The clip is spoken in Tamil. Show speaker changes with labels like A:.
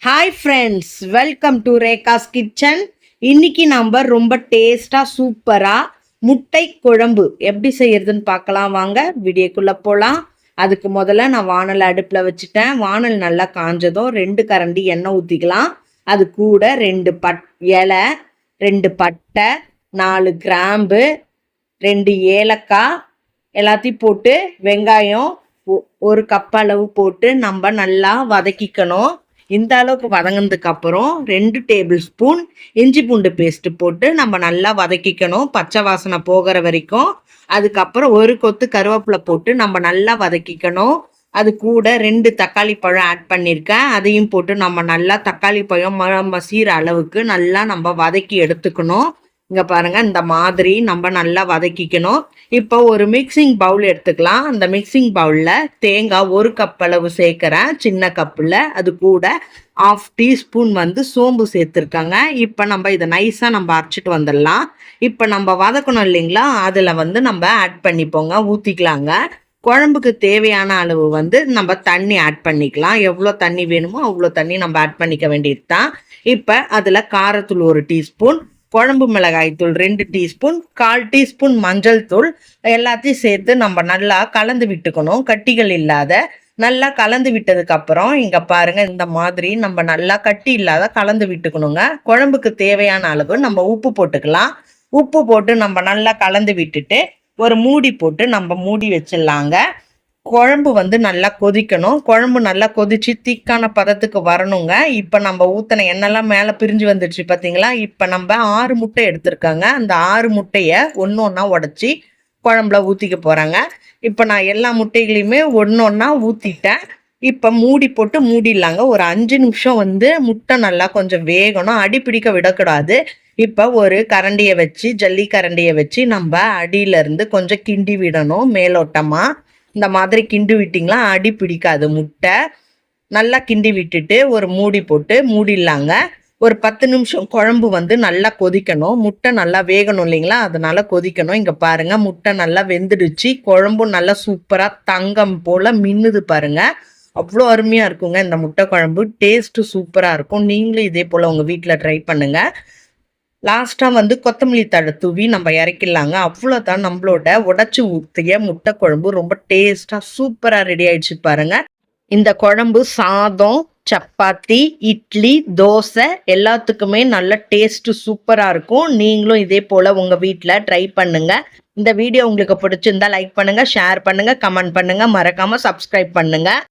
A: Hi friends, welcome to Rekha's kitchen. இன்னைக்கு நம்ம ரொம்ப டேஸ்டாக சூப்பராக முட்டை குழம்பு எப்படி செய்யறதுன்னு பார்க்கலாம். வாங்க வீடியோக்குள்ளே போகலாம். அதுக்கு முதல்ல நான் வானல் அடுப்பில் வச்சுட்டேன். வானல் நல்லா காஞ்சதும் 2 கரண்டி எண்ணெய் ஊற்றிக்கலாம். அது கூட 2 இலை, 2 பட்டை, 4 கிராம்பு, 2 ஏலக்காய் எல்லாத்தையும் போட்டு வெங்காயம் 1 கப் அளவு போட்டு நம்ம நல்லா வதக்கிக்கணும். இந்த அளவுக்கு வதங்கினதுக்கு அப்புறம் 2 டேபிள் ஸ்பூன் இஞ்சி பூண்டு பேஸ்ட் போட்டு நம்ம நல்லா வதக்கிக்கணும், பச்சை வாசனை போகிற வரைக்கும். அதுக்கப்புறம் 1 கொத்து கருவேப்பிலை போட்டு நம்ம நல்லா வதக்கிக்கணும். அது கூட 2 தக்காளி பழம் ஆட் பண்ணியிருக்கேன். அதையும் போட்டு நம்ம நல்லா தக்காளி பழம் மசீர அளவுக்கு நல்லா நம்ம வதக்கி எடுத்துக்கணும். இங்கே பாருங்க, இந்த மாதிரி நம்ம நல்லா வதக்கிக்கணும். இப்போ ஒரு மிக்சிங் பவுல் எடுத்துக்கலாம். அந்த மிக்சிங் பவுலில் தேங்காய் 1 கப் அளவு சேர்க்குறேன், சின்ன கப்பில். அது கூட 1/2 டீஸ்பூன் சோம்பு சேர்த்துருக்காங்க. இப்போ நம்ம இதை நைஸாக நம்ம அரைச்சிட்டு வந்துடலாம். இப்போ நம்ம வதக்கணும் இல்லைங்களா, அதில் நம்ம ஆட் பண்ணிப்போங்க, ஊற்றிக்கலாங்க. குழம்புக்கு தேவையான அளவு நம்ம தண்ணி ஆட் பண்ணிக்கலாம். எவ்வளோ தண்ணி வேணுமோ அவ்வளோ தண்ணி நம்ம ஆட் பண்ணிக்க வேண்டியது தான். இப்போ அதில் காரத்தூள் 1 டீஸ்பூன், குழம்பு மிளகாய் தூள் 2 டீஸ்பூன், 1/4 டீஸ்பூன் மஞ்சள் தூள் எல்லாத்தையும் சேர்த்து நம்ம நல்லா கலந்து விட்டுக்கணும், கட்டிகள் இல்லாத. நல்லா கலந்து விட்டதுக்கு அப்புறம் இங்க பாருங்க, இந்த மாதிரி நம்ம நல்லா கட்டி இல்லாத கலந்து விட்டுக்கணுங்க. குழம்புக்கு தேவையான அளவு நம்ம உப்பு போட்டுக்கலாம். உப்பு போட்டு நம்ம நல்லா கலந்து விட்டுட்டு ஒரு மூடி போட்டு நம்ம மூடி வச்சிடலாங்க. குழம்பு நல்லா கொதிக்கணும். குழம்பு நல்லா கொதிச்சு திக்கான பதத்துக்கு வரணுங்க. இப்போ நம்ம ஊற்றின எண்ணெய்லாம் மேலே பிரிஞ்சு வந்துடுச்சு பார்த்தீங்களா. இப்போ நம்ம 6 முட்டை எடுத்திருக்காங்க. அந்த 6 முட்டையை ஒன்று ஒன்றா உடச்சி குழம்புல ஊற்றிக்க போகிறாங்க. இப்போ நான் எல்லா முட்டைகளையுமே ஒன்று ஒன்றா ஊற்றிட்டேன். இப்போ மூடி போட்டு மூடிடலாங்க. ஒரு 5 நிமிஷம் முட்டை நல்லா கொஞ்சம் வேகணும், அடி பிடிக்க விடக்கூடாது. இப்போ ஒரு கரண்டியை வச்சு, ஜல்லி கரண்டியை வச்சு நம்ம அடியிலேருந்து கொஞ்சம் கிண்டி விடணும் மேலோட்டமாக. இந்த மாதிரி கிண்டி விட்டிங்களா அடி பிடிக்காது முட்டை. நல்லா கிண்டி விட்டுட்டு ஒரு மூடி போட்டு மூடிடலாங்க. ஒரு 10 நிமிஷம் குழம்பு நல்லா கொதிக்கணும். முட்டை நல்லா வேகணும் இல்லைங்களா, அதனால கொதிக்கணும். இங்கே பாருங்கள், முட்டை நல்லா வெந்துடுச்சு. குழம்பும் நல்லா சூப்பராக தங்கம் போல் மின்னுது பாருங்க. அவ்வளோ அருமையாக இருக்குங்க இந்த முட்டை குழம்பு. டேஸ்ட்டு சூப்பராக இருக்கும். நீங்களும் இதே போல் உங்கள் வீட்டில் ட்ரை பண்ணுங்கள். லாஸ்ட்டாக கொத்தமல்லி தழை தூவி நம்ம இறக்கிடலாங்க. அவ்வளோதான், நம்மளோட உடச்சி ஊற்றிய முட்டை குழம்பு ரொம்ப டேஸ்ட்டாக சூப்பராக ரெடி ஆயிடுச்சு பாருங்க. இந்த குழம்பு சாதம், சப்பாத்தி, இட்லி, தோசை எல்லாத்துக்குமே நல்ல டேஸ்ட்டு சூப்பராக இருக்கும். நீங்களும் இதே போல் உங்கள் வீட்டில் ட்ரை பண்ணுங்கள். இந்த வீடியோ உங்களுக்கு பிடிச்சிருந்தா லைக் பண்ணுங்கள், ஷேர் பண்ணுங்கள், கமெண்ட் பண்ணுங்கள், மறக்காமல் சப்ஸ்கிரைப் பண்ணுங்கள்.